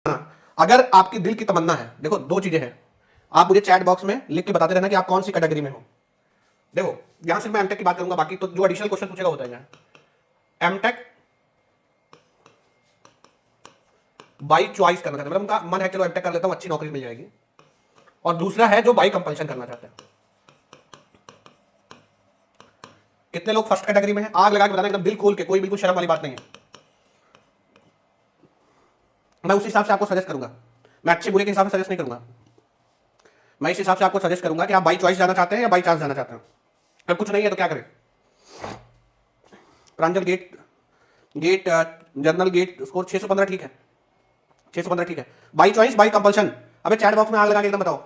अगर आपकी दिल की तमन्ना है, देखो दो चीजें हैं, आप मुझे चैट बॉक्स में लिख के बताते रहना कि आप कौन सी कैटेगरी में हो। देखो यहां सिर्फ मैं एमटेक की बात करूंगा, बाकी तो जो एडिशनल क्वेश्चन पूछेगा होता है एमटेक बाई चॉइस करना चाहते हैं, मतलब उनका मन है चलो एमटेक कर लेता हूं, अच्छी नौकरी मिल जाएगी। और दूसरा है जो बाई कंपल्शन करना चाहते हैं। कितने लोग फर्स्ट कैटेगरी में हैं, आग लगा के बताना एकदम दिल खोल के, कोई बिल्कुल शर्म वाली बात नहीं है। मैं उस हिसाब से आपको सजेस्ट करूंगा, मैं अच्छे बुरे के हिसाब से सजेस्ट नहीं करूंगा। मैं इस हिसाब से आपको सजेस्ट करूंगा कि आप बाई चॉइस जाना चाहते हैं या बाई चांस जाना चाहते हैं। अगर कुछ नहीं है तो क्या करें। Pranjal GATE GATE general GATE score 615 ठीक है, 615 ठीक है। बाई चॉइस बाई कंपल्शन, अबे चैट बॉक्स में आग लगा के एकदम बताओ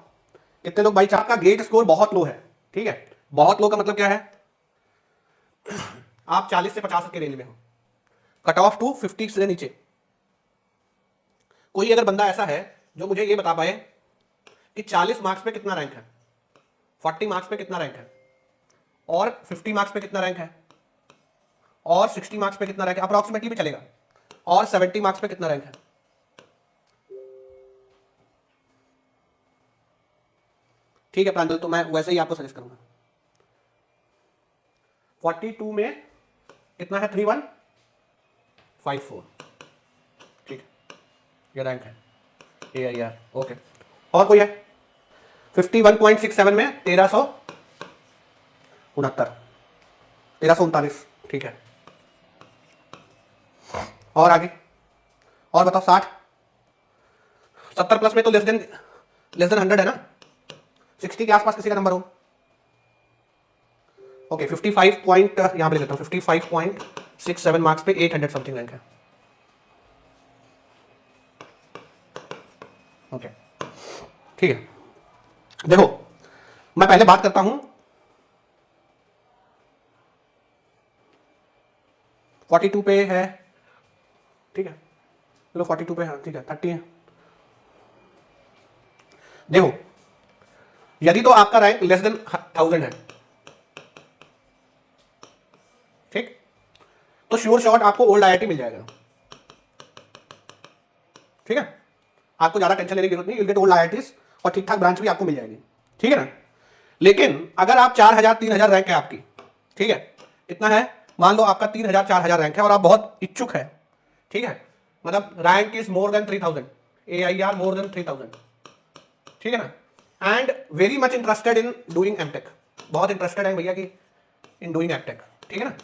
कितने लोग बाई चांस। का गेट स्कोर बहुत लो है, ठीक है, बहुत लो का मतलब क्या है, आप 40 से 50 के रेंज में हो, कट ऑफ टू 50 से नीचे। कोई अगर बंदा ऐसा है जो मुझे ये बता पाए कि 40 मार्क्स पे कितना रैंक है, 40 मार्क्स पे कितना रैंक है, और 50 मार्क्स पे कितना रैंक है, और 60 मार्क्स पे कितना रैंक है, अप्रोक्सीमेटली भी चलेगा, और 70 मार्क्स पे कितना रैंक है। ठीक है प्रांजल, तो मैं वैसे ही आपको सजेस्ट करूंगा। 42 में कितना है, 3154, ठीक है, ये रैंक है ए आई आर, ओके। और कोई है 51.67 में 1369, 1339, ठीक है। और आगे और बताओ, 60 70 प्लस में तो लेस देन 100 है ना, 60 के आसपास किसी का नंबर हो। ओके 55 पॉइंट यहां पे ले लेता हूं, 55.67 मार्क्स पे 800 समथिंग रैंक है। ओके ठीक है, देखो मैं पहले बात करता हूं 42 पे है, ठीक है, चलो 42 पे है, ठीक है, 30 है। देखो यदि तो आपका रैंक लेस देन 1000 है, ठीक, तो श्योर शॉट आपको ओल्ड आईआईटी मिल जाएगा, ठीक है, आपको ज्यादा टेंशन लेने की जरूरत नहीं, विल गेट ओल्ड आईआईटीज, और ठीक ठाक ब्रांच भी आपको मिल जाएगी, ठीक है ना। लेकिन अगर आप 4000 3000 रैंक है आपकी, ठीक है, कितना है, मान लो आपका 3000 4000 रैंक है और आप बहुत इच्छुक है, ठीक है, मतलब rank is more than 3000, A I R more than 3000, ठीक है ना, and very much interested in doing MTech, बहुत इंटरेस्टेड है भैया की इन डूइंग एमटेक, ठीक है ना।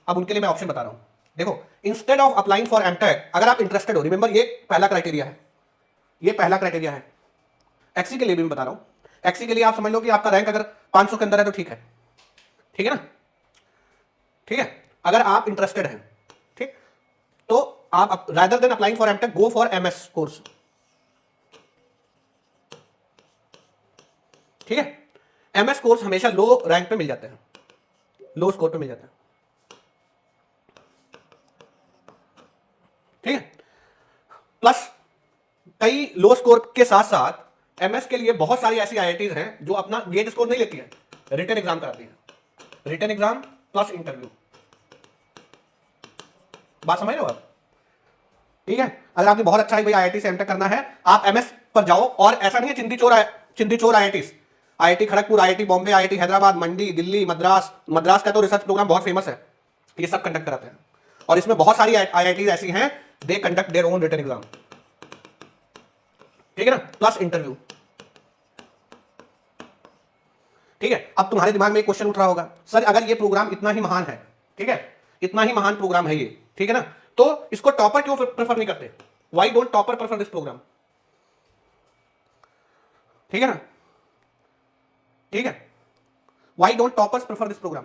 अब उनके लिए मैं ऑप्शन बता रहा हूं, देखो instead of applying for MTech, अगर आप इंटरेस्टेड हो, रिमेंबर ये पहला क्राइटेरिया है, ये पहला क्राइटेरिया है। एक्सी के लिए भी मैं बता रहा हूं, एक्सी के लिए आप समझ लो कि आपका रैंक अगर 500 के अंदर है तो ठीक है, ठीक है ना, ठीक है, अगर आप इंटरेस्टेड हैं, ठीक, तो आप rather than applying for MTech go for MS course, ठीक है। एमएस कोर्स हमेशा लो रैंक पे मिल जाते हैं, लो स्कोर पे मिल जाते हैं, ठीक है। प्लस कई लो स्कोर के साथ साथ एमएस के लिए बहुत सारी ऐसी आईआईटीज हैं जो अपना गेट स्कोर नहीं लेती है, रिटन एग्जाम कराती है, रिटन एग्जाम प्लस इंटरव्यू, बात समझ रहे हो आप, ठीक है। अगर आपने बहुत अच्छा है भाई आईआईटी से एमटेक करना है, आप एमएस पर जाओ, और ऐसा नहीं है चिंदी चोर IITs, IIT Kharagpur, IIT Bombay, IIT Hyderabad, Mandi, Delhi, Madras, Madras का तो रिसर्च प्रोग्राम बहुत फेमस है, ये सब कंडक्ट कराते हैं, और इसमें बहुत सारी आईआईटीज ऐसी हैं they conduct their own written exam, ठीक है ना, प्लस इंटरव्यू, ठीक है। अब तुम्हारे दिमाग में एक क्वेश्चन उठ रहा होगा, सर अगर ये प्रोग्राम इतना ही महान है, ठीक है, इतना ही महान प्रोग्राम है ये, ठीक है ना, तो इसको टॉपर क्यों प्रेफर नहीं करते, why don't topper prefer this program, ठीक है ना, ठीक है, why don't toppers prefer this program.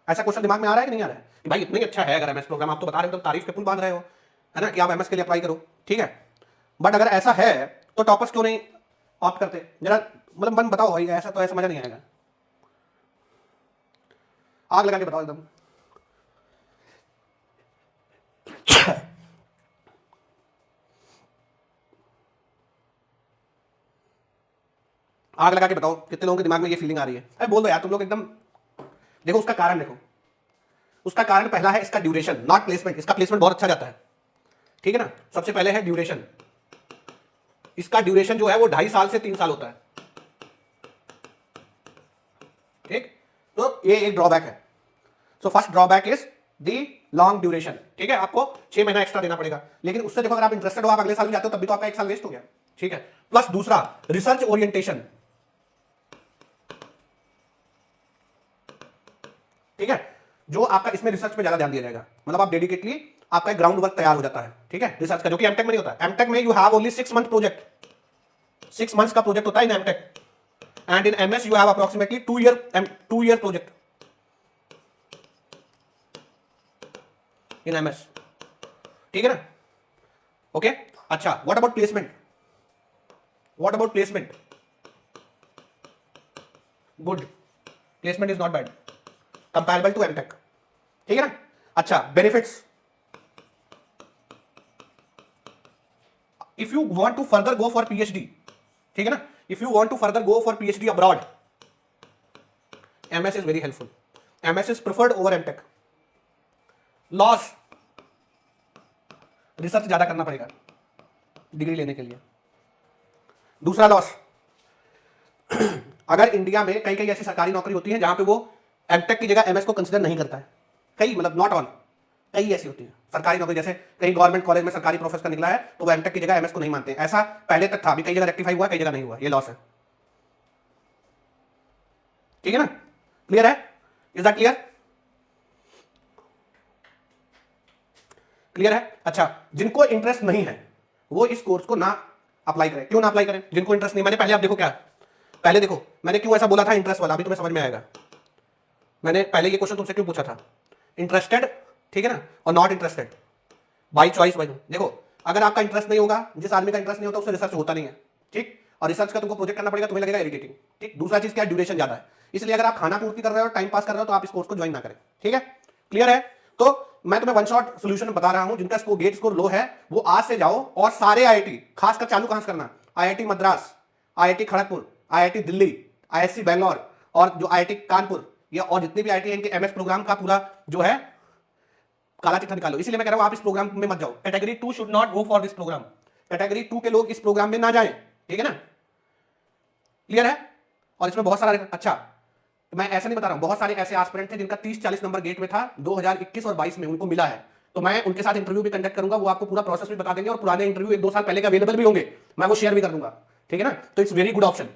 ऐसा क्वेश्चन दिमाग में आ रहा है कि नहीं आ रहा है कि भाई इतना ही अच्छा है अगर एमएस प्रोग्राम, आप तो बता रहे हो तो तारीफ के पुल बांध रहे हो, है ना, कि आप एमएस के लिए अप्लाई करो, ठीक है, बट अगर ऐसा है तो टॉपर्स क्यों नहीं ऑप्ट करते, जरा मतलब मन बताओ भाई, ऐसा तो ऐसा मजा नहीं आएगा, आग लगा के बताओ एकदम। आग लगा के बताओ कितने लोगों के दिमाग में ये फीलिंग आ रही है, अरे बोल दो यार तुम लोग एकदम, देखो उसका कारण देखो, उसका कारण पहला है इसका ड्यूरेशन, नॉट प्लेसमेंट। इसका प्लेसमेंट बहुत अच्छा जाता है, ठीक है ना। सबसे पहले है ड्यूरेशन, इसका ड्यूरेशन जो है वो 2.5 साल से 3 साल होता है, ठीक। तो ये एक ड्रॉबैक है। So first drawback is the long duration, ठीक है। आपको 6 महीना एक्स्ट्रा देना पड़ेगा, लेकिन उससे देखो अगर आप इंटरेस्टेड हो, आप अगले साल भी जाते हो, तब भी तो आपका 1 साल वेस्ट हो गया, ठीक है। प्लस दूसरा रिसर्च ओरिएंटेशन, ठीक है, जो आपका इसमें रिसर्च पे ज्यादा ध्यान दिया जाएगा, मतलब आप डेडिकेटली आपका ग्राउंड वर्क तैयार हो जाता है, ठीक है, रिसर्च का, जो कि एमटेक में नहीं होता। एमटेक में you have only 6 month project, 6 months का प्रोजेक्ट होता है in MTech, and in MS you have approximately 2 year project in MS, ठीक है ना। ओके अच्छा, what about placement, what about placement, good, placement is not bad comparable to MTech, ठीक है ना। अच्छा, benefits, if you want to further go for PhD, ठीक है ना, if you want to further go for PhD abroad, MS is very helpful, MS is preferred over MTech. लॉस, research ज्यादा करना पड़ेगा डिग्री लेने के लिए। दूसरा लॉस, अगर इंडिया में कई कई ऐसी सरकारी नौकरी होती है जहां पे वो एमटेक की जगह एमएस को कंसीडर नहीं करता है, कई, मतलब नॉट ऑल, कई ऐसी होती है सरकारी नौकरी, जैसे कहीं गवर्नमेंट कॉलेज में सरकारी प्रोफेसर निकला है तो वो एमटेक की जगह एमएस को नहीं मानते। ऐसा पहले तक था, अभी कई जगह रेक्टिफाई हुआ, कई जगह नहीं हुआ, ये लॉस है, ठीक है ना। क्लियर है, इज दैट क्लियर, क्लियर है। अच्छा, जिनको इंटरेस्ट नहीं है वो इस कोर्स को ना अप्लाई करें। क्यों ना अप्लाई करें, जिनको इंटरेस्ट नहीं, मैंने पहले, आप देखो क्या, पहले देखो मैंने क्यों ऐसा बोला था इंटरेस्ट वाला, अभी तुम्हें समझ में आएगा। मैंने पहले ये क्वेश्चन तुमसे क्यों पूछा था, इंटरेस्टेड, ठीक है ना, और not interested, by choice, by, देखो अगर आपका इंटरेस्ट नहीं होगा, जिस आदमी का इंटरेस्ट नहीं होता उससे रिसर्च होता नहीं है, ठीक, और रिसर्च का तुमको प्रोजेक्ट करना पड़ेगा, तुम्हें लगेगा इरिटेटिंग, ठीक। दूसरा चीज क्या है, ड्यूरेशन ज्यादा है, इसलिए अगर आप खाना पूर्ति कर रहे हो, टाइम पास कर रहे हो, तो आप इस कोर्स को ज्वाइन ना करें, ठीक है। क्लियर है। तो मैं तुम्हें वन शॉट सोल्यूशन बता रहा हूं, जिनका गेट स्कोर लो है वो आज से जाओ और सारे आईआईटी, खासकर चालू कहां से करना, IIT Madras, IIT Kharagpur, IIT Delhi, IISc Bangalore, और जो आईआईटी कानपुर, या और जितने भी आईआईटी हैं इनके एमएस प्रोग्राम का पूरा जो है काला चिट्ठा निकालो। इसलिए मैं कह रहा हूं आप इस प्रोग्राम में मत जाओ, category 2 should not go for this program, category 2 के लोग इस प्रोग्राम में ना जाएं, ठीक है ना। क्लियर है। और इसमें बहुत सारा, अच्छा मैं ऐसा नहीं बता रहा हूं, बहुत सारे ऐसे एस्पिरेंट थे जिनका 30-40 नंबर गेट में था 2021 और 22 में, उनको मिला है, तो मैं उनके साथ इंटरव्यू भी कंडक्ट करूंगा, वो आपको पूरा प्रोसेस भी बता देंगे, और पुराने इंटरव्यू 1-2 साल पहले के अवेलेबल भी होंगे, मैं वो शेयर भी कर दूंगा, ठीक है ना। तो इट्स वेरी गुड ऑप्शन,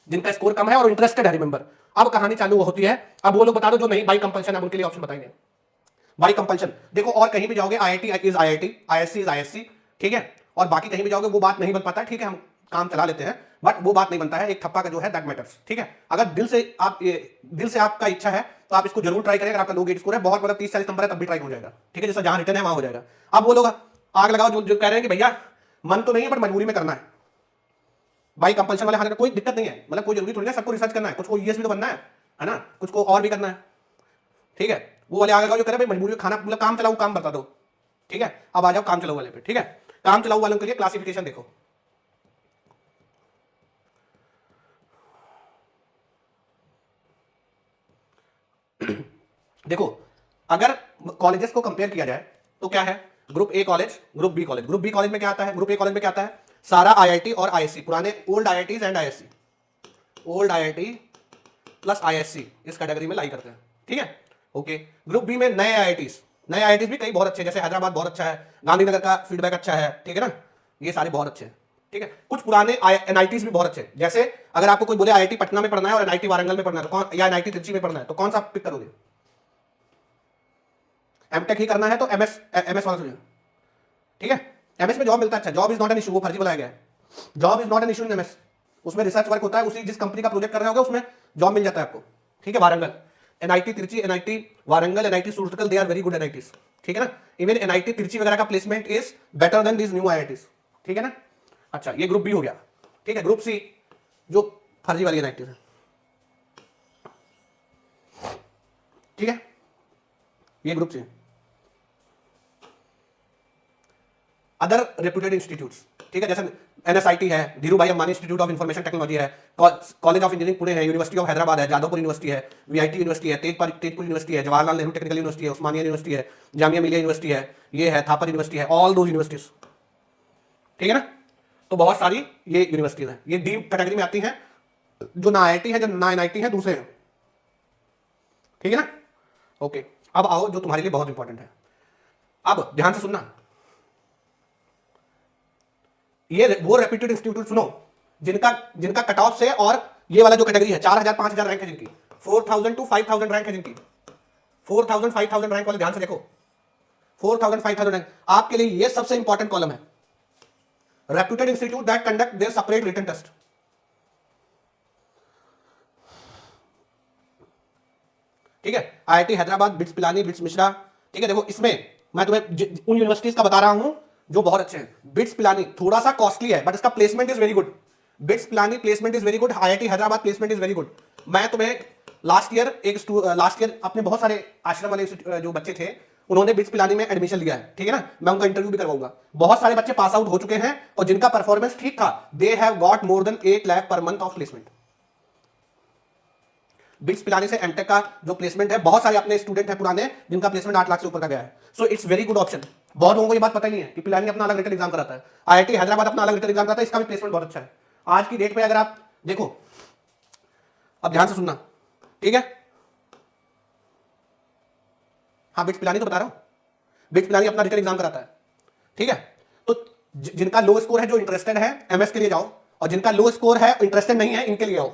जिनका स्कोर कम है और इंटरेस्टेड है, रिमेंबर। अब कहानी चालू होती है, अब वो लोग बता दो जो नहीं, बाई कंपल्शन है, उनके लिए ऑप्शन बताएंगे, बाई कंपल्शन। देखो और कहीं भी जाओगे, IIT is IIT, ISC is ISC, ठीक है, और बाकी कहीं भी जाओगे वो बात नहीं बन पाता, ठीक है, हम काम चला लेते हैं, बट वो बात नहीं बनता है, एक थप्पा का जो है दैट मैटर्स, ठीक है। अगर दिल से आपका इच्छा है तो आप इसको जरूर ट्राई करें। अगर आपका लो गेट स्कोर है, बहुत मतलब 30-40 नंबर है, तब भी ट्राई हो जाएगा, ठीक है, जैसा जहां रिटर्न है वहां हो जाएगा। अब वो लोग आग लगाओ जो कह रहे हैं कि भैया मन तो नहीं है बट मजबूरी में करना है, बाई कंपल्शन वाले हाथ, कोई दिक्कत नहीं है, मतलब कोई जरूरी थोड़ी ना सबको रिसर्च करना है, कुछ को ईएस भी तो बनना है ना, कुछ को और भी करना है, ठीक है। वो वाले आगे लगाओ जो कह रहे हैं भाई मजबूरी में खाना, मतलब काम चलाऊ काम बता दो, ठीक है। अब आ जाओ काम चलाऊ वाले पे, ठीक है। काम चलाऊ वालों के लिए क्लासिफिकेशन देखो, देखो अगर कॉलेजेस को कंपेयर किया जाए तो क्या है, group A college, group B college. Group B college में क्या आता है, ग्रुप ए कॉलेज में क्या आता है, सारा आईआईटी और आईएससी, पुराने old IITs and ISC, old IIT plus ISC इस कैटेगरी में लाई करते हैं, ठीक है, ओके। ग्रुप बी में नए आईआईटीज, नए आईआईटीज भी कई बहुत अच्छे, जैसे हैदराबाद बहुत अच्छा है, गांधीनगर का फीडबैक अच्छा है, ठीक है ना, ये सारे बहुत अच्छे हैं, ठीक है। कुछ पुराने एनआईटीज भी बहुत अच्छे हैं, जैसे अगर आपको कोई बोले आईआईटी पटना में पढ़ना है और एनआईटी वारंगल में पढ़ना है, तो कौन, या एनआईटी त्रिची में पढ़ना है, तो कौन सा पिक करोगे। एमटेक ही करना है तो एमएस, एमएस वाला सुनिए, ठीक है। एमएस में जॉब मिलता है, अच्छा, job is not an issue, वो फर्जी बनाया गया है, job is not an issue in MS, उसमें रिसर्च वर्क होता है, उसी जिस कंपनी का प्रोजेक्ट कर रहे होगे उसमें जॉब मिल जाता है आपको, ठीक है। Warangal, NIT Trichy, NIT Warangal, NIT Surathkal, they are very good NITs, ठीक है ना। इवन एनआईटी तिरची वगैरह का placement is better than this new IITs, ठीक है ना। अच्छा, ये ग्रुप बी हो गया, ठीक है। ग्रुप सी जो फर्जी वाली एनआईटीज है, ठीक है, ये group C. Other reputed institutes, ठीक है, जैसे एनएसआईटी है, Dhirubhai Ambani institute of information technology है, कॉलेज ऑफ इंजीनियरिंग पुणे है, यूनिवर्सिटी ऑफ हैदराबाद है, जादवपुर यूनिवर्सिटी है, वीआईटी यूनिवर्सिटी है, तेजपुर यूनिवर्सिटी है, जवाहरलाल नेहरू टेक्निकल यूनिवर्सिटी है, उस्मानिया यूनिवर्सिटी है, जामिया मिलिया यूनिवर्सिटी है, ये है थापर यूनिवर्सिटी है, ऑल दो यूनिवर्सिटीज, ठीक है ना। तो बहुत सारी ये यूनिवर्सिटीज हैं, ये डी कैटेगरी में आती हैं, जो ना आईआईटी है, जो ना एनआईटी है, दूसरे हैं, ठीक है ना। ओके, अब आओ जो तुम्हारे लिए बहुत इंपॉर्टेंट है, अब ध्यान से सुनना, ये वो रेप्यूटेड इंस्टीट्यूट सुनो जिनका जिनका कट ऑफ से, और ये वाला जो कैटेगरी है 4000 5000 रैंक है जिनकी, 4000 to 5000 रैंक है जिनकी, 4000 5000 रैंक वाले ध्यान से देखो, 4000 5000 रैंक आपके लिए ये सबसे इंपॉर्टेंट कॉलम है। Reputed institute that conduct their separate written test, ठीक है, IIT Hyderabad, BITS Pilani, BITS Mesra, ठीक है। देखो इसमें मैं तुम्हें उन यूनिवर्सिटीज का बता रहा हूं जो बहुत अच्छे हैं। बिट्स पिलानी थोड़ा सा कॉस्टली है बट इसका placement is very good, bits Pilani placement is very good, IIT Hyderabad placement is very good. मैं तुम्हें लास्ट ईयर अपने बहुत सारे आश्रम वाले जो बच्चे थे उन्होंने बिट्स पिलानी में एडमिशन लिया है, ठीक है ना, मैं उनका इंटरव्यू भी करवाऊंगा। बहुत सारे बच्चे पास आउट हो चुके हैं और जिनका परफॉर्मेंस ठीक था, they have got more than 8 lakh per month of placement. Bits Pilani से एमटेक का जो प्लेसमेंट है, बहुत सारे अपने स्टूडेंट हैं पुराने जिनका प्लेसमेंट 8 लाख से ऊपर का गया है। So it's very good option. बहुत लोगों को ये बात पता ही नहीं है कि पिलानी अपना अलग रिटन एग्जाम कराता है, आईआईटी हैदराबाद अपना अलग रिटन एग्जाम कराता है, इसका भी प्लेसमेंट बहुत अच्छा है। आज की डेट पे अगर आप देखो, अब ध्यान से सुनना, ठीक है। हाँ, बिट्स पिलानी तो बता रहा हूं, बिट्स पिलानी अपना रिटन एग्जाम कराता है, ठीक है। तो जिनका लो स्कोर है, जो इंटरेस्टेड है एमएस के लिए जाओ, और जिनका लो स्कोर है इंटरेस्टेड नहीं है इनके लिए आओ,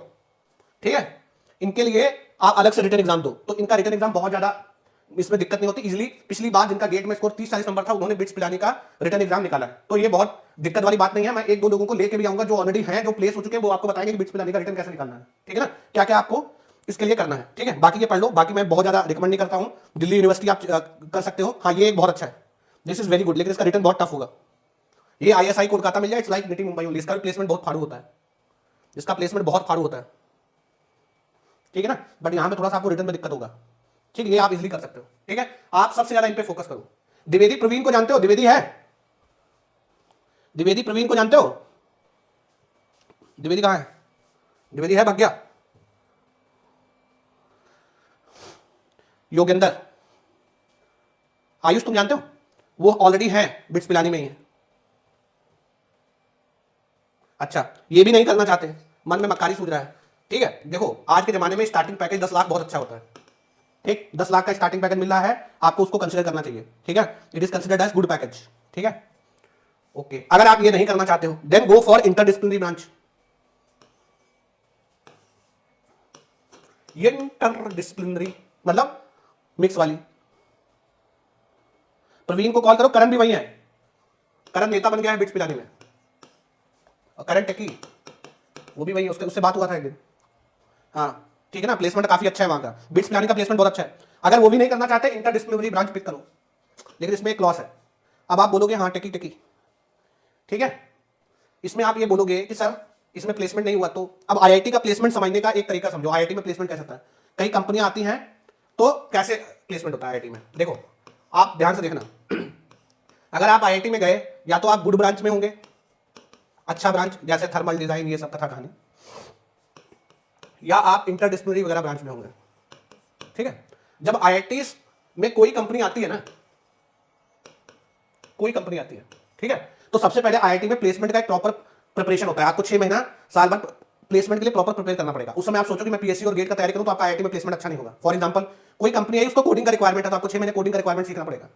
ठीक है। इनके लिए आप अलग से रिटन एग्जाम दो, तो इनका रिटन एग्जाम बहुत ज्यादा, इसमें दिक्कत नहीं होती इजीली। पिछली बार जिनका गेट में स्कोर 30-40 नंबर था उन्होंने बिट्स पिलानी का रिटन एग्जाम निकाला, तो ये बहुत दिक्कत वाली बात नहीं है। मैं एक दो लोगों को लेके भी आऊंगा जो ऑलरेडी हैं, जो प्लेस हो चुके हैं, वो आपको बताएंगे कि बिट्स पिलानी का रिटन कैसे निकालना है, ठीक है ना, क्या क्या आपको इसके लिए करना है, ठीक है। बाकी ये पढ़ लो, बाकी मैं बहुत ज्यादा रिकमेंड नहीं करता हूं। दिल्ली यूनिवर्सिटी आप कर सकते हो, हाँ ये एक बहुत अच्छा है, दिस इज वेरी गुड, लेकिन इसका रिटर्न बहुत टफ होगा। ये आईएसआई कोलकाता मिल जाए, इट्स लाइक निटी मुंबई, इसका प्लेसमेंट बहुत फाड़ू होता है, इसका प्लेसमेंट बहुत फाड़ू होता है, ठीक है ना। बट यहां पे थोड़ा सा आपको रिटर्न में दिक्कत होगा, ठीक है, ये आप इजीली कर सकते हो, ठीक है। आप सबसे ज्यादा इन पे फोकस करो। द्विवेदी प्रवीण को जानते हो? द्विवेदी है, द्विवेदी प्रवीण को जानते हो? द्विवेदी कहां है? द्विवेदी है, भाग गया। योगेंद्र, आयुष तुम जानते हो? वो ऑलरेडी है, बिट्स पिलानी में ही है। अच्छा, ये भी नहीं करना चाहते, मन में मक्कारी सूझ रहा है, ठीक है। देखो आज के जमाने में स्टार्टिंग पैकेज 10 लाख बहुत अच्छा होता है, ठीक, 10 लाख का स्टार्टिंग पैकेज मिल रहा है, आपको उसको कंसीडर करना चाहिए, ठीक है। It is considered as good package, ठीक है। ओके, अगर आप ये नहीं करना चाहते हो then go for interdisciplinary branch. Interdisciplinary मतलब मिक्स वाली। प्रवीण को कॉल करो, करण भी वही है, करण नेता बन गया है बिट्स पिलानी में, और करण टेकी वो भी वही है, उससे बात हुआ था एक दिन, हाँ ठीक है ना। प्लेसमेंट काफी अच्छा है वहां का, बिट्स पिलानी का प्लेसमेंट बहुत अच्छा है। अगर वो भी नहीं करना चाहते, इंटरडिसिप्लिनरी ब्रांच पिक करो, लेकिन इसमें एक क्लॉज है। अब आप बोलोगे हाँ टेकी टेकी, ठीक है, इसमें आप ये बोलोगे कि सर इसमें प्लेसमेंट नहीं हुआ, तो अब आईआईटी का प्लेसमेंट समझने का एक तरीका समझो। आईआईटी में प्लेसमेंट कैसे होता है, कई कंपनियां आती हैं तो कैसे प्लेसमेंट होता है आईआईटी में, देखो आप ध्यान से देखना। अगर आप आईआईटी में गए, या तो आप गुड ब्रांच में होंगे, अच्छा ब्रांच जैसे थर्मल डिजाइन ये सब कथा कहानी, या आप इंटरडिसिप्लिनरी वगैरह ब्रांच में होंगे, ठीक है। जब आईआईटी में कोई कंपनी आती है ना, कोई कंपनी आती है, ठीक है, तो सबसे पहले आईआईटी में प्लेसमेंट का एक प्रॉपर प्रिपरेशन होता है। आपको 6 महीना साल भर प्लेसमेंट के लिए प्रॉपर प्रिपेयर करना पड़ेगा। उस समय आप सोचो कि मैं पीएससी और गेट का तैयारी करूं तो आपका आईआईटी में प्लेसमेंट अच्छा नहीं होगा। फॉर एग्जांपल कोई कंपनी है, उसको कोडिंग का रिक्वायरमेंट है, तो आपको 6 महीने कोडिंग का रिक्वायरमेंट सीखना पड़ेगा,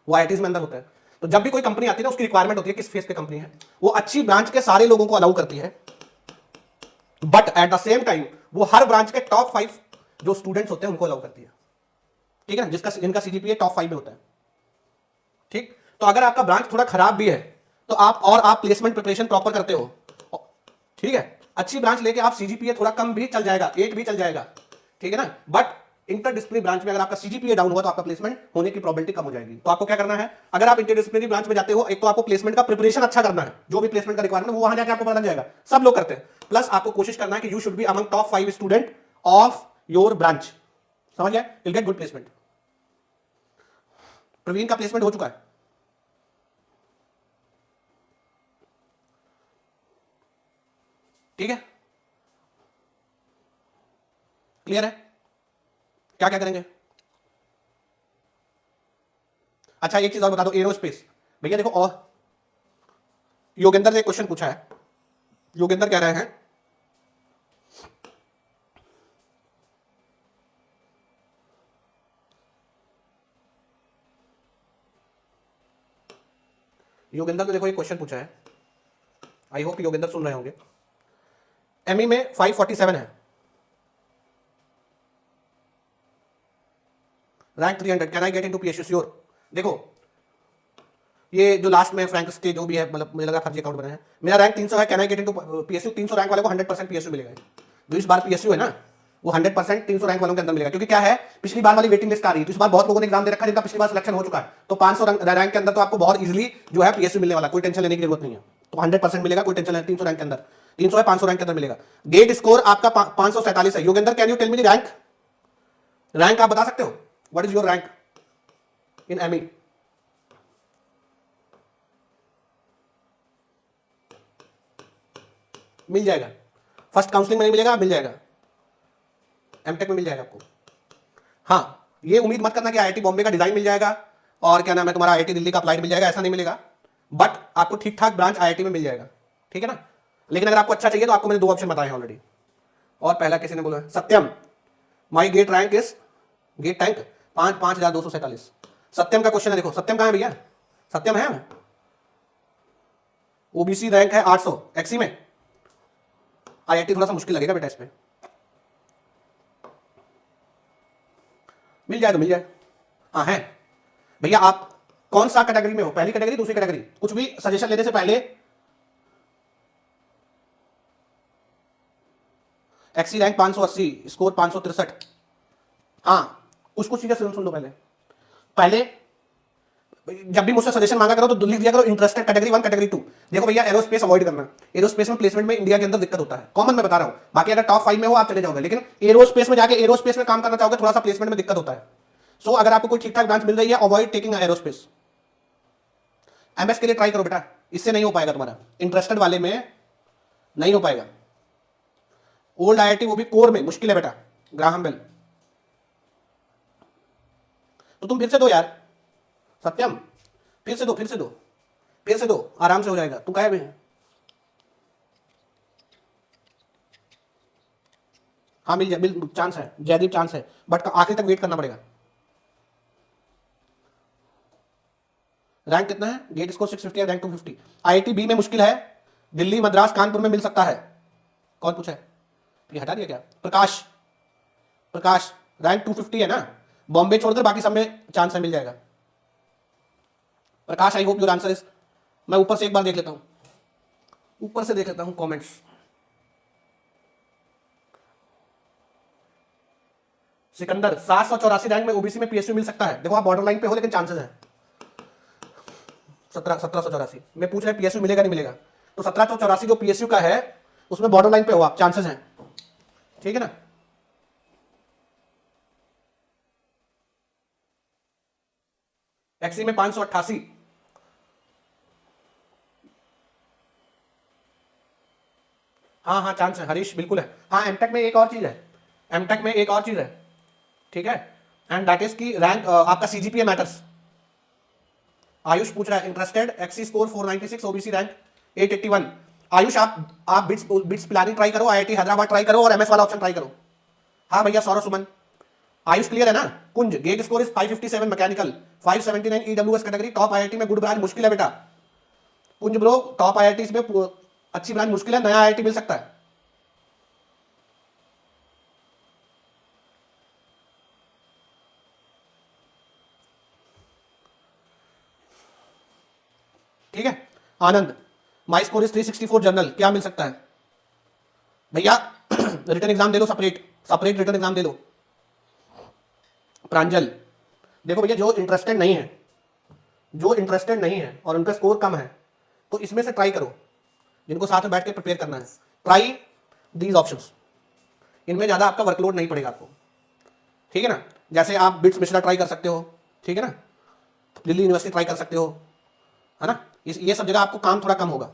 वो आईआईटी में अंदर होता है। तो जब भी कोई कंपनी आती है ना, उसकी रिक्वायरमेंट होती है किस फेस पे कंपनी है, वो अच्छी ब्रांच के सारे लोगों को अलाउ करती है, but at the same time वो हर ब्रांच के टॉप 5 जो स्टूडेंट्स होते हैं उनको अलाउ करती है, ठीक है, जिनका सीजीपीए टॉप 5 में होता है, ठीक। तो अगर आपका ब्रांच थोड़ा खराब भी है तो आप प्लेसमेंट प्रिपरेशन प्रॉपर करते हो, ठीक है, अच्छी ब्रांच लेके आप सीजीपीए थोड़ा कम भी चल जाएगा, 8 भी चल जाएगा, ठीक है ना। बट इंटरडिसिप्लिनरी ब्रांच में अगर आपका सीजीपीए डाउन हुआ तो आपका प्लेसमेंट होने की प्रोबेबिलिटी कम हो जाएगी। तो आपको क्या करना है, अगर आप इंटरडिसिप्लिनरी ब्रांच में जाते हो, एक तो आपको प्लेसमेंट का प्रिपरेशन अच्छा करना है, जो भी प्लेसमेंट का रिक्वायरमेंट वो वहां जाकर आपको पता लग जाएगा, सब लोग करते हैं। प्लस आपको कोशिश करना है कि you should be among top 5 student of your branch, समझ गया, will get good placement. Praveen का प्लेसमेंट हो चुका है, ठीक है, क्लियर है? क्या क्या करेंगे? अच्छा एक चीज और बता दो, एरोस्पेस। भैया देखो, और योगेंद्र ने क्वेश्चन पूछा है। योगेंद्र कह रहे हैं योगेंद्र ने देखो एक क्वेश्चन पूछा है, आई होप योगेंद्र सुन रहे होंगे। एमई में 547 है, rank 300, can I get into PSU? Sure. देखो ये जो लास्ट में फ्रैंक्स के जो भी है, मतलब मुझे लगा फर्जी अकाउंट बना है, मेरा रैंक 300 है, can I get into PSU? 300 rank वाले को 100% पीएसयू मिलेगा। जो इस बार पीएसयू है ना, वो 100% 300 रैंक वालों के अंदर मिलेगा, क्योंकि क्या है, पिछली बार वाली वेटिंग लिस्ट आ रही है, तो इस बार बहुत लोगों ने एग्जाम दे रखा है जिनका पिछली बार सिलेक्शन हो चुका है, तो 500 रैंक के अंदर तो आपको बहुत इजीली जो है पीएसयू मिलने वाला, कोई टेंशन लेने की जरूरत नहीं है। तो 100% मिलेगा, कोई टेंशन नहीं। 300 रैंक के अंदर 300 है, 500 रैंक के अंदर मिलेगा। गेट स्कोर आपका 547 है। Yogendra can you tell me the rank? Rank आप बता सकते हो? What is your rank in ME? मिल जाएगा, फर्स्ट काउंसलिंग में नहीं मिलेगा, मिल जाएगा, एमटेक में मिल जाएगा आपको। हाँ, ये उम्मीद मत करना कि आईआईटी बॉम्बे का डिजाइन मिल जाएगा और क्या नाम है तुम्हारा आईआईटी दिल्ली का अप्लाइड मिल जाएगा, ऐसा नहीं मिलेगा। बट आपको ठीक ठाक ब्रांच आईआईटी में मिल जाएगा, ठीक है ना। लेकिन अगर आपको अच्छा चाहिए तो आपको मैंने 2 ऑप्शन बताए हैं ऑलरेडी। और पहला किसी ने बोला Satyam, my GATE rank is, GATE rank 5247। Satyam का क्वेश्चन है, देखो सत्यम कहां है भैया? सत्यम है, ओबीसी रैंक है 800, एक्सी में। आईआईटी थोड़ा सा मुश्किल लगेगा बेटा, इस पे मिल जाए तो मिल जाए। हाँ है भैया, आप कौन सा कैटेगरी में हो, पहली कैटेगरी दूसरी कैटेगरी? कुछ भी सजेशन लेने से पहले एक्सी रैंक 580, स्कोर 563। हाँ कुछ कुछ चीजें सुन लो पहले। पहले जब भी मुझसे सजेशन मांगा करो तो लिख दिया करो इंटरेस्टेड कैटेगरी 1 कैटेगरी 2। देखो भैया एरोस्पेस अवॉइड करना, एरोस्पेस में प्लेसमेंट में इंडिया के अंदर दिक्कत होता है, कॉमन मैं बता रहा हूं। बाकी अगर टॉप 5 में हो आप चले जाओगे, लेकिन एरोस्पेस में जाके एरोस्पेस में काम करना चाहोगे थोड़ा सा प्लेसमेंट में दिक्कत होता है। सो अगर आपको कोई ठीक ठाक ब्रांच मिल रही है, अवॉइड टेकिंग एरोस्पेस। एमएस के लिए ट्राई करो बेटा, इससे नहीं हो पाएगा तुम्हारा, इंटरेस्टेड वाले में नहीं हो पाएगा। ओल्ड आईआईटी वो भी कोर में मुश्किल है बेटा, ग्राहम बेल। तो तुम फिर से दो यार सत्यम, फिर से दो, फिर से दो, फिर से दो, आराम से हो जाएगा। तू कहे भी हाँ मिल जाए, चांस है जयदीप, चांस है, बट आखिर तक वेट करना पड़ेगा। रैंक कितना है? गेट स्कोर 650 है, रैंक 250। आईआईटी बी में मुश्किल है, दिल्ली मद्रास कानपुर में मिल सकता है। कौन पूछा है? ये हटा दिया क्या? प्रकाश, प्रकाश रैंक 250 है ना, बॉम्बे छोड़कर बाकी सब में चांस है, मिल जाएगा। Prakash I hope your answer is, मैं ऊपर से एक बार देख लेता हूं, ऊपर से देख लेता हूं कमेंट्स। सिकंदर 784 रैंक में ओबीसी में पीएसयू मिल सकता है। देखो आप बॉर्डर लाइन पे हो लेकिन चांसेस है। 1784 में पूछ रहे हैं पीएसयू मिलेगा नहीं मिलेगा, तो 1784 जो पीएसयू का है उसमें बॉर्डर लाइन पे हो आप, चांसेस हैं, ठीक है ना। एक्सी में 588, हाँ हाँ चांस है हरीश, बिल्कुल है। हाँ एमटेक में एक और चीज है, एमटेक में एक और चीज है, ठीक है, and that is key rank आपका सीजीपीए मैटर्स। आयुष पूछ रहा है इंटरेस्टेड, एक्सी स्कोर 496, ओबीसी रैंक 881। आयुष आप बिट्स प्लानिंग ट्राई करो, आईआईटी हैदराबाद ट्राई करो और एमएस वाला ऑप्शन ट्राई करो। हाँ भैया सौरभ सुमन, आयुष क्लियर है ना। Kunj GATE score is 557 mechanical, 579 EWS category, top IIT में गुड ब्रांच मुश्किल है बेटा। कुंज ब्रो टॉप आईआईटी में अच्छी ब्रांच मुश्किल है, नया आईआईटी मिल सकता है। ठीक है आनंद, माई स्कोर इज 364 जर्नल, क्या मिल सकता है भैया? रिटर्न एग्जाम दे लो, सेपरेट सेपरेट रिटर्न एग्जाम दे लो। प्रांजल देखो भैया, जो इंटरेस्टेड नहीं है, जो इंटरेस्टेड नहीं है और उनका स्कोर कम है, तो इसमें से ट्राई करो, जिनको साथ में बैठ के प्रिपेयर करना है, ट्राई दीज ऑप्शंस। इनमें ज्यादा आपका वर्कलोड नहीं पड़ेगा आपको, ठीक है ना। जैसे आप बिट्स मिश्रा ट्राई कर सकते हो, ठीक है ना, दिल्ली यूनिवर्सिटी ट्राई कर सकते हो, है ना, ये सब जगह आपको काम थोड़ा कम होगा,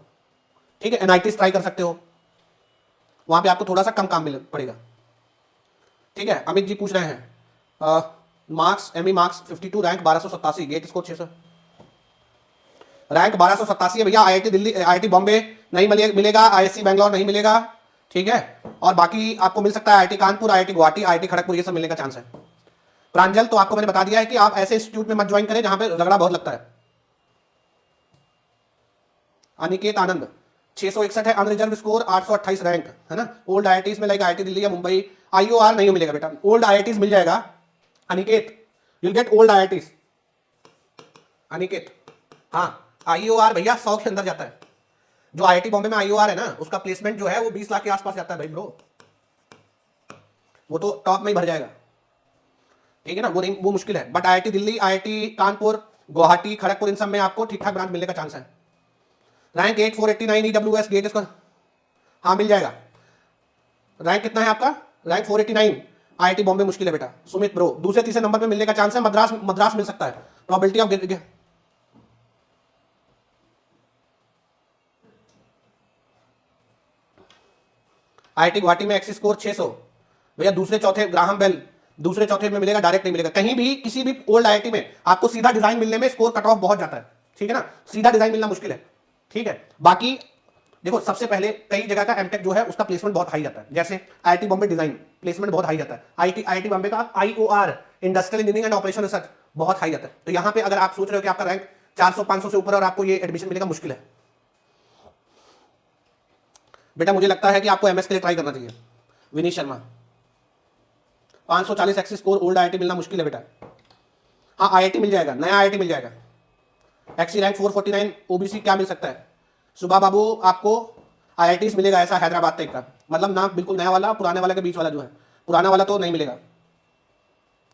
ठीक है। एनआईटी ट्राई कर सकते हो, वहां पे आपको थोड़ा सा कम काम मिल पड़ेगा। ठीक है, अमित जी पूछ रहे हैं marks, ME marks 52, rank 1287, GATE score 600, rank 1287 है भैया। आईआईटी दिल्ली, आईआईटी बॉम्बे नहीं मिलेगा, आईएससी बैंगलोर नहीं मिलेगा, ठीक है। और बाकी आपको मिल सकता है IIT Kanpur, IIT Guwahati, IIT Kharagpur, ये सब मिलने का चांस है। प्रांजल, तो आपको मैंने बता दिया है कि आप ऐसे इंस्टीट्यूट में मत ज्वाइन करें जहां पे झगड़ा बहुत लगता है। अनिकेत आनंद, 661 है अनरिजर्व स्कोर, 828 रैंक है ना। ओल्ड आईआईटीज में लाइक आईआईटी दिल्ली या मुंबई, आईओआर नहीं मिलेगा बेटा, ओल्ड आईआईटीज मिल जाएगा Aniket, you'll get old IITs Aniket. हाँ, आईओआर भैया 100 के अंदर जाता है। जो आईआईटी बॉम्बे में आईओआर है ना, उसका प्लेसमेंट जो है वो 20 लाख के आसपास जाता है भाई ब्रो, वो तो टॉप में ही भर जाएगा, ठीक है ना। वो मुश्किल है। But IIT Delhi, IIT Kanpur, Guwahati, Kharagpur, इन सब में आपको ठीक ठाक ब्रांच मिलने का चांस है। रैंक 8489 ईडब्ल्यूएस गेट इसका, हाँ मिल जाएगा। रैंक कितना है आपका? रैंक 489, आईआईटी बॉम्बे मुश्किल है बेटा। सुमित ब्रो, दूसरे तीसरे नंबर पे मिलने का चांस है। मद्रास मिल सकता है, प्रोबेबिलिटी ऑफ आईआईटी गुवाहाटी में एक्सिस स्कोर 600 भैया, दूसरे चौथे ग्राहम बेल, दूसरे चौथे में मिलेगा, डायरेक्ट नहीं मिलेगा। कहीं भी किसी भी ओल्ड आईआईटी में आपको सीधा डिजाइन मिलने में स्कोर कट ऑफ बहुत जाता है, ठीक है ना, सीधा डिजाइन मिलना मुश्किल है, ठीक है। बाकी देखो, सबसे पहले कई जगह का एमटेक जो है उसका प्लेसमेंट बहुत हाई जाता है, जैसे आईआईटी बॉम्बे डिजाइन प्लेसमेंट बहुत हाई जाता है, आईआईटी बॉम्बे का IOR industrial engineering and operation research बहुत हाई जाता है। तो यहां पे अगर आप सोच रहे हो कि आपका रैंक 400-500 से ऊपर और आपको ये एडमिशन मिलेगा, मुश्किल है बेटा। मुझे लगता है कि आपको एमएस के लिए ट्राई करना चाहिए। Vineet Sharma, 540 axis score, old IIT मिलना मुश्किल है बेटा। हाँ, आईआईटी मिल जाएगा, नया आईआईटी मिल जाएगा। एक्सी रैंक 449 ओबीसी क्या मिल सकता है? सुबह बाबू, आपको आईआईटीज मिलेगा ऐसा हैदराबाद टाइप का, मतलब ना बिल्कुल नया वाला, पुराने वाले के बीच वाला जो है, पुराना वाला तो नहीं मिलेगा।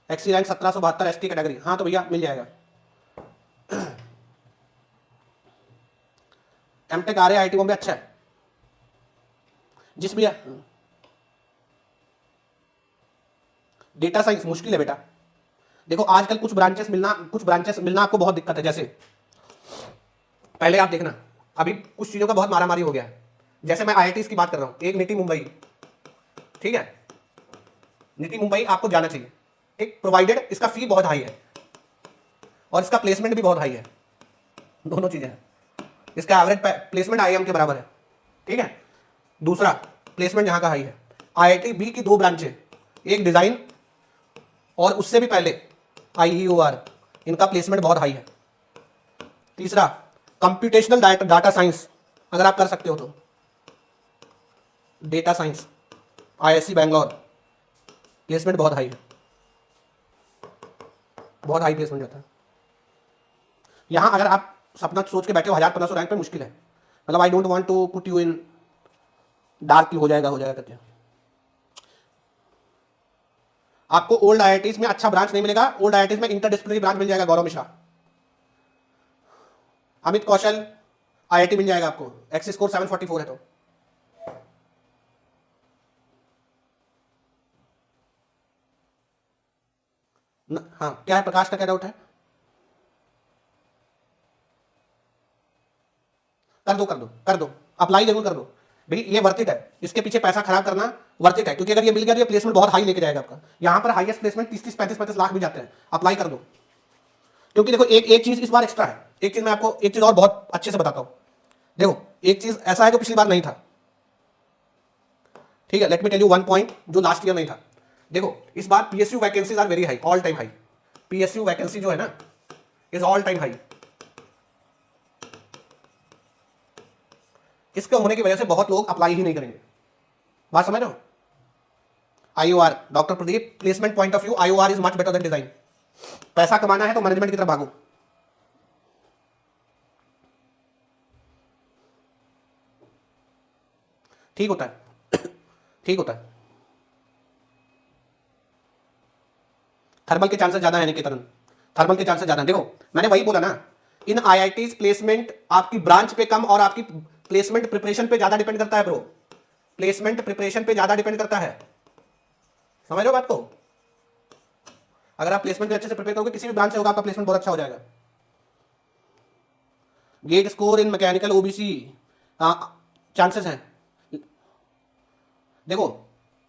एक्सी रैंक 1772 एसटी कैटेगरी, हाँ तो भैया मिल जाएगा। एमटेक आ रहे आईआईटी बॉम्बे अच्छा है जिस भैया। डेटा साइंस मुश्किल है बेटा। देखो आजकल कुछ ब्रांचेस मिलना आपको बहुत दिक्कत है। जैसे पहले आप देखना, अभी कुछ चीजों का बहुत मारामारी हो गया है। जैसे मैं आईआईटीज की बात कर रहा हूं, एक निटी मुंबई, ठीक है, निटी मुंबई आपको जाना चाहिए, ठीक, प्रोवाइडेड इसका फी बहुत हाई है और इसका प्लेसमेंट भी बहुत हाई है, दोनों चीजें हैं। इसका एवरेज प्लेसमेंट आईएम के बराबर है, ठीक है। दूसरा, प्लेसमेंट यहां का हाई है। आईआईटी बी की 2 ब्रांचें, एक डिजाइन और उससे भी पहले आईईओआर, इनका प्लेसमेंट बहुत हाई है। तीसरा, कंप्यूटेशनल डाटा साइंस, अगर आप कर सकते हो तो data science, ISC Bangalore, placement बहुत हाई है, बहुत हाई प्लेसमेंट जाता है यहां। अगर आप सपना सोच के बैठे हो 1000-1500 रैंक पे, मुश्किल है, मतलब I don't want to put you in dark की हो जाएगा करते हैं। आपको ओल्ड आईआईटीज में अच्छा ब्रांच नहीं मिलेगा, ओल्ड आईआईटीज में इंटरडिसिप्लिनरी ब्रांच मिल जाएगा। गौरव मिश्रा, अमित कौशल, आईआईटी मिल जाएगा आपको, एक्सिस स्कोर 744 है तो। हाँ, क्या है प्रकाश का, क्या डाउट है? कर दो, अप्लाई जरूर कर दो भाई, ये वर्थ इट है। इसके पीछे पैसा खराब करना वर्थ इट है, क्योंकि अगर ये मिल गया तो ये प्लेसमेंट बहुत हाई लेके जाएगा आपका। यहां पर हाईएस्ट प्लेसमेंट 30-35 लाख भी जाते हैं। अप्लाई कर दो, क्योंकि देखो एक चीज इस बार एक्स्ट्रा है। एक चीज मैं आपको एक चीज और बहुत अच्छे से बताता हूं। देखो एक चीज ऐसा है जो पिछली बार नहीं था, ठीक है। Let me tell you one point जो लास्ट ईयर नहीं था। देखो इस बार PSU vacancies are very high, all time high. PSU vacancy जो है ना, इज ऑल टाइम हाई। इसके होने की वजह से बहुत लोग अप्लाई ही नहीं करेंगे। बात समझ रहे हो? IOR, doctor Pradeep, placement point of view IOR is much better than design. पैसा कमाना है तो मैनेजमेंट की तरफ भागो। ठीक होता है, ठीक होता है। थर्मल के चांसेस ज्यादा है निकेतन, थर्मल के चांसेस ज्यादा है। देखो मैंने वही बोला ना, इन आईआईटीज प्लेसमेंट आपकी ब्रांच पे कम और आपकी प्लेसमेंट प्रिपरेशन पे ज्यादा डिपेंड करता है ब्रो। प्लेसमेंट प्रिपरेशन पे ज्यादा डिपेंड करता है, समझ लो बात को। अगर आप प्लेसमेंट अच्छे से प्रिपेयर करोगे, किसी भी ब्रांच से होगा, आपका प्लेसमेंट बहुत अच्छा हो जाएगा। GATE score in mechanical OBC chances हैं। देखो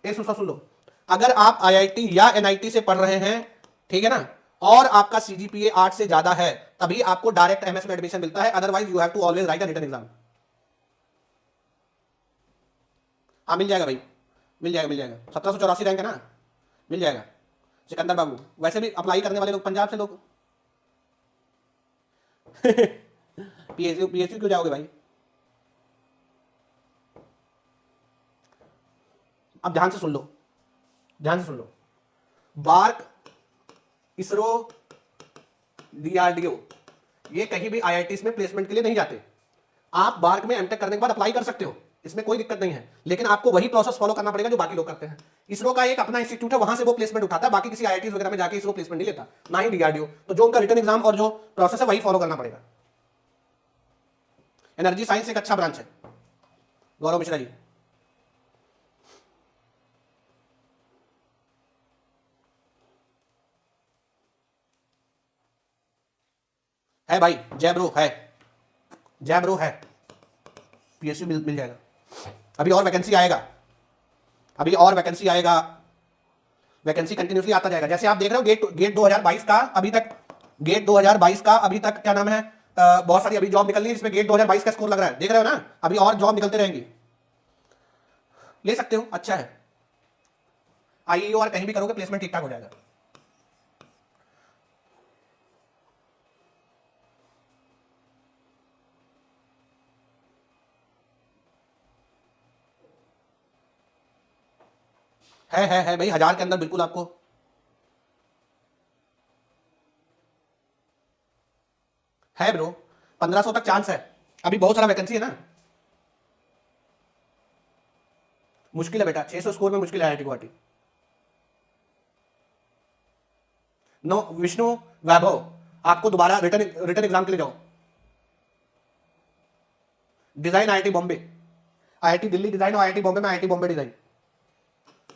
एक सुन लो, अगर आप आईआईटी या एनआईटी से पढ़ रहे हैं, ठीक है ना, और आपका सीजीपीए 8 से ज्यादा है, तभी आपको डायरेक्ट एमएस में एडमिशन मिलता है, otherwise you have to always write a written exam. हाँ मिल जाएगा भाई, मिल जाएगा, मिल जाएगा। 1784 रैंक है ना, मिल जाएगा। सिकंदर बाबू, वैसे भी अप्लाई करने वाले लोग पंजाब से लोग पीएसयू पीएसयू क्यों जाओगे भाई? अब ध्यान से सुन लो, ध्यान से सुन लो, बार्क, इसरो, डीआरडीओ, ये कहीं भी आईआईटीज में प्लेसमेंट के लिए नहीं जाते। आप बार्क में एमटेक करने के बाद अप्लाई कर सकते हो, इसमें कोई दिक्कत नहीं है, लेकिन आपको वही प्रोसेस फॉलो करना पड़ेगा जो बाकी लोग करते हैं। इसरो का एक अपना इंस्टीट्यूट है, वहां से वो प्लेसमेंट उठाता है, बाकी किसी आईआईटी वगैरह में जाके इसरो प्लेसमेंट नहीं लेता, ना ही डीआरडीओ। तो जो उनका रिटर्न एग्जाम और जो प्रोसेस है वही फॉलो करना पड़ेगा। एनर्जी साइंस एक अच्छा ब्रांच है, गौरव मिश्रा जी। है भाई, जय ब्रो है, जय ब्रो है, पीएसयू मिल जाएगा। अभी और वैकेंसी आएगा, अभी और वैकेंसी आएगा, वैकेंसी कंटिन्यूसली आता जाएगा। जैसे आप देख रहे हो गेट 2022 का अभी तक, गेट 2022 का अभी तक क्या नाम है, बहुत सारी अभी जॉब निकल रही है जिसमें गेट 2022 का स्कोर लग रहा है, देख रहे हो ना, अभी और जॉब निकलते रहेंगी, ले सकते हो, अच्छा है। आईईओ और कहीं भी करोगे प्लेसमेंट ठीक ठाक हो जाएगा। है भाई, 1000 के अंदर बिल्कुल आपको है ब्रो, 1500 तक चांस है, अभी बहुत सारा वैकेंसी है ना। मुश्किल है बेटा, 600 स्कोर में मुश्किल है आईआईटी गुवाहाटी। नो विष्णु वैभव, आपको दोबारा रिटर्न रिटर्न एग्जाम के लिए जाओ। Design IIT Bombay, IIT Delhi design और आईआईटी बॉम्बे में IIT Bombay design,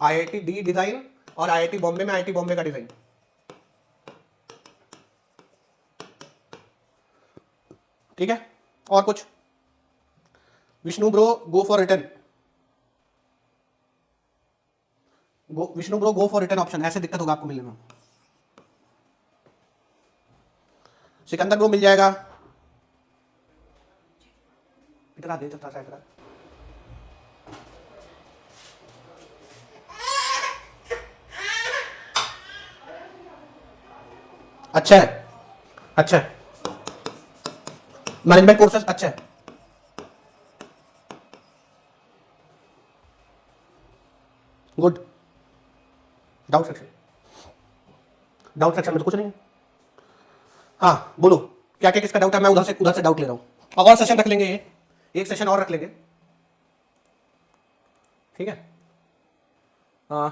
IIT D design और आईआईटी बॉम्बे में आईआईटी बॉम्बे का डिजाइन। ठीक है, और कुछ? Vishnu bro go for return, Vishnu bro go for return option, ऐसे दिक्कत होगा आपको मिलने में। सिकंदर ब्रो मिल जाएगा, इधर आ दे, इधर सा इधर। अच्छा है, अच्छा है, मैनेजमेंट कोर्सेस अच्छा है। Good, doubt section, doubt section में तो कुछ नहीं है। हाँ बोलो, क्या क्या किसका डाउट है, मैं उधर से डाउट ले रहा हूँ। और सेशन रख लेंगे, ये एक सेशन और रख लेंगे, ठीक है। हाँ,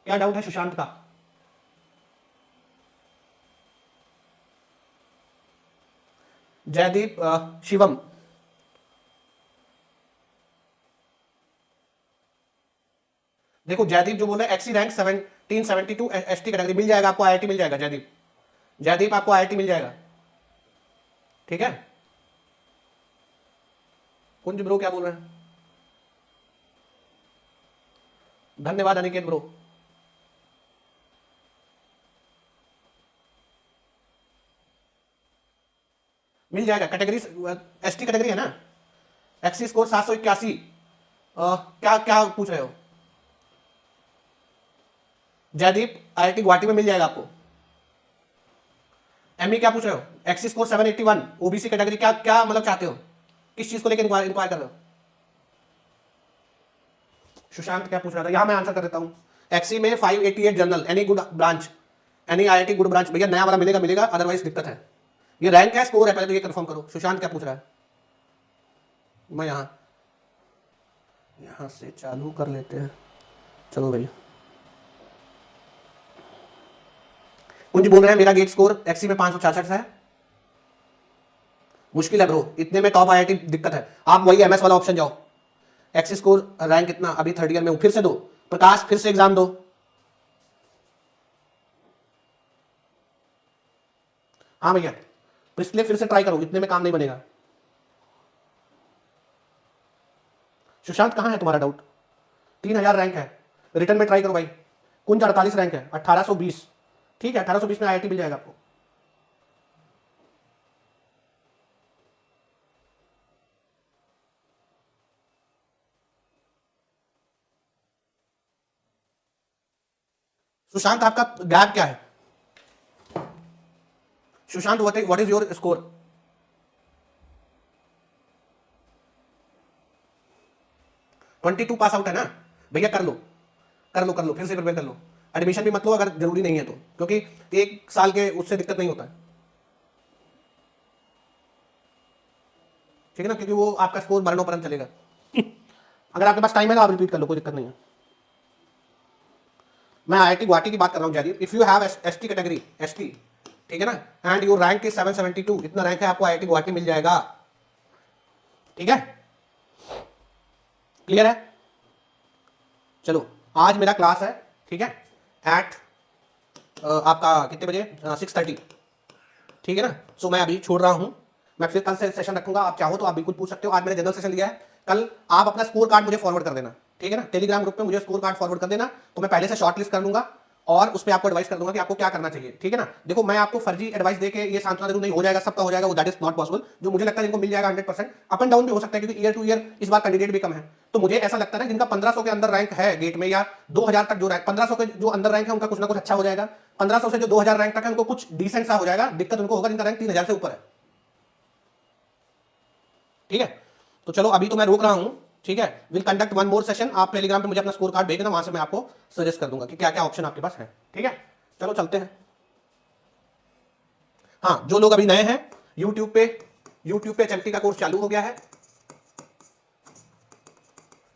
क्या डाउट है सुशांत का? जयदीप शिवम, देखो जयदीप जो बोल रहे हैं एक्सी रैंक 1772 एसटी कैटेगरी, मिल जाएगा आपको, आईआईटी मिल जाएगा जयदीप, जयदीप आपको आईआईटी मिल जाएगा, ठीक है। कुंज ब्रो क्या बोल रहे हैं? धन्यवाद अनिकेत ब्रो। मिल जाएगा, कैटेगरी एसटी कैटेगरी है ना, एक्सी स्कोर 781। क्या क्या पूछ रहे हो जयदीप? आईआईटी गुवाहाटी में मिल जाएगा आपको। एमई क्या पूछ रहे हो? एक्सी स्कोर 781, ओबीसी कैटेगरी, क्या क्या मतलब चाहते हो, किस चीज को लेकर इंक्वायर कर रहे हो? सुशांत क्या पूछ रहा था, यहां मैं आंसर कर देता हूं। एक्सी में 588 general, any good branch, any IIT good branch, भैया नया वाला मिलेगा मिलेगा, अदरवाइज दिक्कत है। ये रैंक है, स्कोर है, पहले तो ये कंफर्म करो। सुशांत क्या पूछ रहा है? मैं यहां से चालू कर लेते हैं, चलो भैया। कुंज बोल रहे हैं मेरा गेट स्कोर एक्सी में 566 है। मुश्किल है ब्रो, इतने में टॉप आईआईटी दिक्कत है, आप वही एमएस वाला ऑप्शन जाओ। एक्सी स्कोर रैंक कितना, अभी थर्ड ईयर में हूं, फिर से दो प्रकाश, फिर से एग्जाम दो। हाँ भैया, इसलिए फिर से ट्राई करो, इतने में काम नहीं बनेगा। सुशांत कहाँ है तुम्हारा डाउट? 3000 रैंक है, रिटर्न में ट्राई करो भाई। कुंज 48 रैंक है, 1820। ठीक है, 1820 में IIT मिल जाएगा आपको। सुशांत आपका गैप क्या है? Sushant what is your score? Twenty two pass out है ना भैया, कर लो कर लो कर लो, फिर से प्रिपेयर कर लो। एडमिशन भी मत लो अगर जरूरी नहीं है तो, क्योंकि 1 साल के उससे दिक्कत नहीं होता है, ठीक है ना, क्योंकि वो आपका स्कोर मरणोपरंत चलेगा। अगर आपके पास टाइम है तो आप रिपीट कर लो, कोई दिक्कत नहीं है। मैं IIT गुवाहाटी की बात कर रहा हूँ Jaydeep. If you have ST category, ST, ठीक है ना, एंड योर रैंक इज 772, इतना रैंक है, आपको IIT गुवाहाटी मिल जाएगा। ठीक है, क्लियर है? चलो, आज मेरा क्लास है, ठीक है, एट आपका कितने बजे? 6:30, ठीक है ना। सो मैं अभी छोड़ रहा हूं, मैं फिर कल से सेशन रखूंगा। आप चाहो तो आप बिल्कुल पूछ सकते हो। आज मैंने जनरल सेशन लिया है, कल आप अपना स्कोर कार्ड मुझे फॉरवर्ड कर देना, ठीक है ना। टेलीग्राम ग्रुप पे मुझे स्कोर कार्ड फॉरवर्ड कर देना, तो मैं पहले से शॉर्ट लिस्ट कर लूंगा और उसमें आपको एडवाइस कर दूंगा कि आपको क्या करना चाहिए, ठीक है ना। देखो, मैं आपको फर्जी एडवाइस देके ये सांत्वना जरूर नहीं हो जाएगा, सबका हो जाएगा, वो दैट इज नॉट पॉसिबल। जो मुझे लगता है इनको मिल जाएगा 100%, अप एंड डाउन भी हो सकता है, क्योंकि ईयर टू ईयर इस बार कैंडिडेट भी कम है। तो मुझे ऐसा लगता है ना, जिनका 1500 के अंदर रैंक है गेट में, या 2000 तक जो रैंक, 1500 के जो अंदर रैंक है उनका कुछ ना कुछ अच्छा हो जाएगा। 1500 से जो 2000 रैंक तक है उनको कुछ डिसेंट सा हो जाएगा। दिक्कत उनको होगा जिनका रैंक 3000 से ऊपर है, ठीक है। तो चलो, अभी तो मैं रोक रहा हूं, ठीक है। Will conduct one more session. आप टेलीग्राम पे मुझे अपना स्कोर कार्ड भेज देना, वहां से मैं आपको सजेस्ट कर दूंगा कि क्या क्या ऑप्शन आपके पास है, ठीक है। चलो चलते हैं। हाँ, जो लोग अभी नए हैं, यूट्यूब पे HMT का कोर्स चालू हो गया है।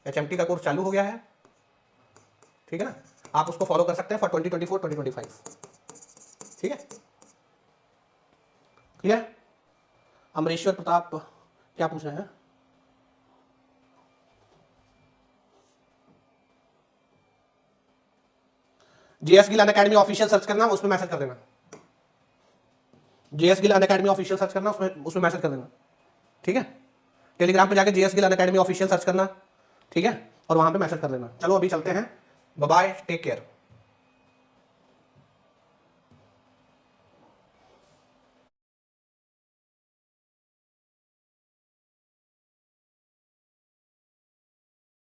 HMT का कोर्स चालू हो गया है, ठीक है ना। आप उसको फॉलो कर सकते हैं फॉर 2024-2025, ठीक है, क्लियर। अमरेश्वर प्रताप क्या पूछ रहे हैं? JS Gill Unacademy official search करना, उसमें मैसेज कर देना। JS Gill Unacademy official search करना, उसमें मैसेज कर देना, ठीक है। टेलीग्राम पे जाके JS Gill Unacademy official search करना, ठीक है, और वहां पे मैसेज कर देना। चलो अभी चलते हैं, बाय बाय, टेक केयर।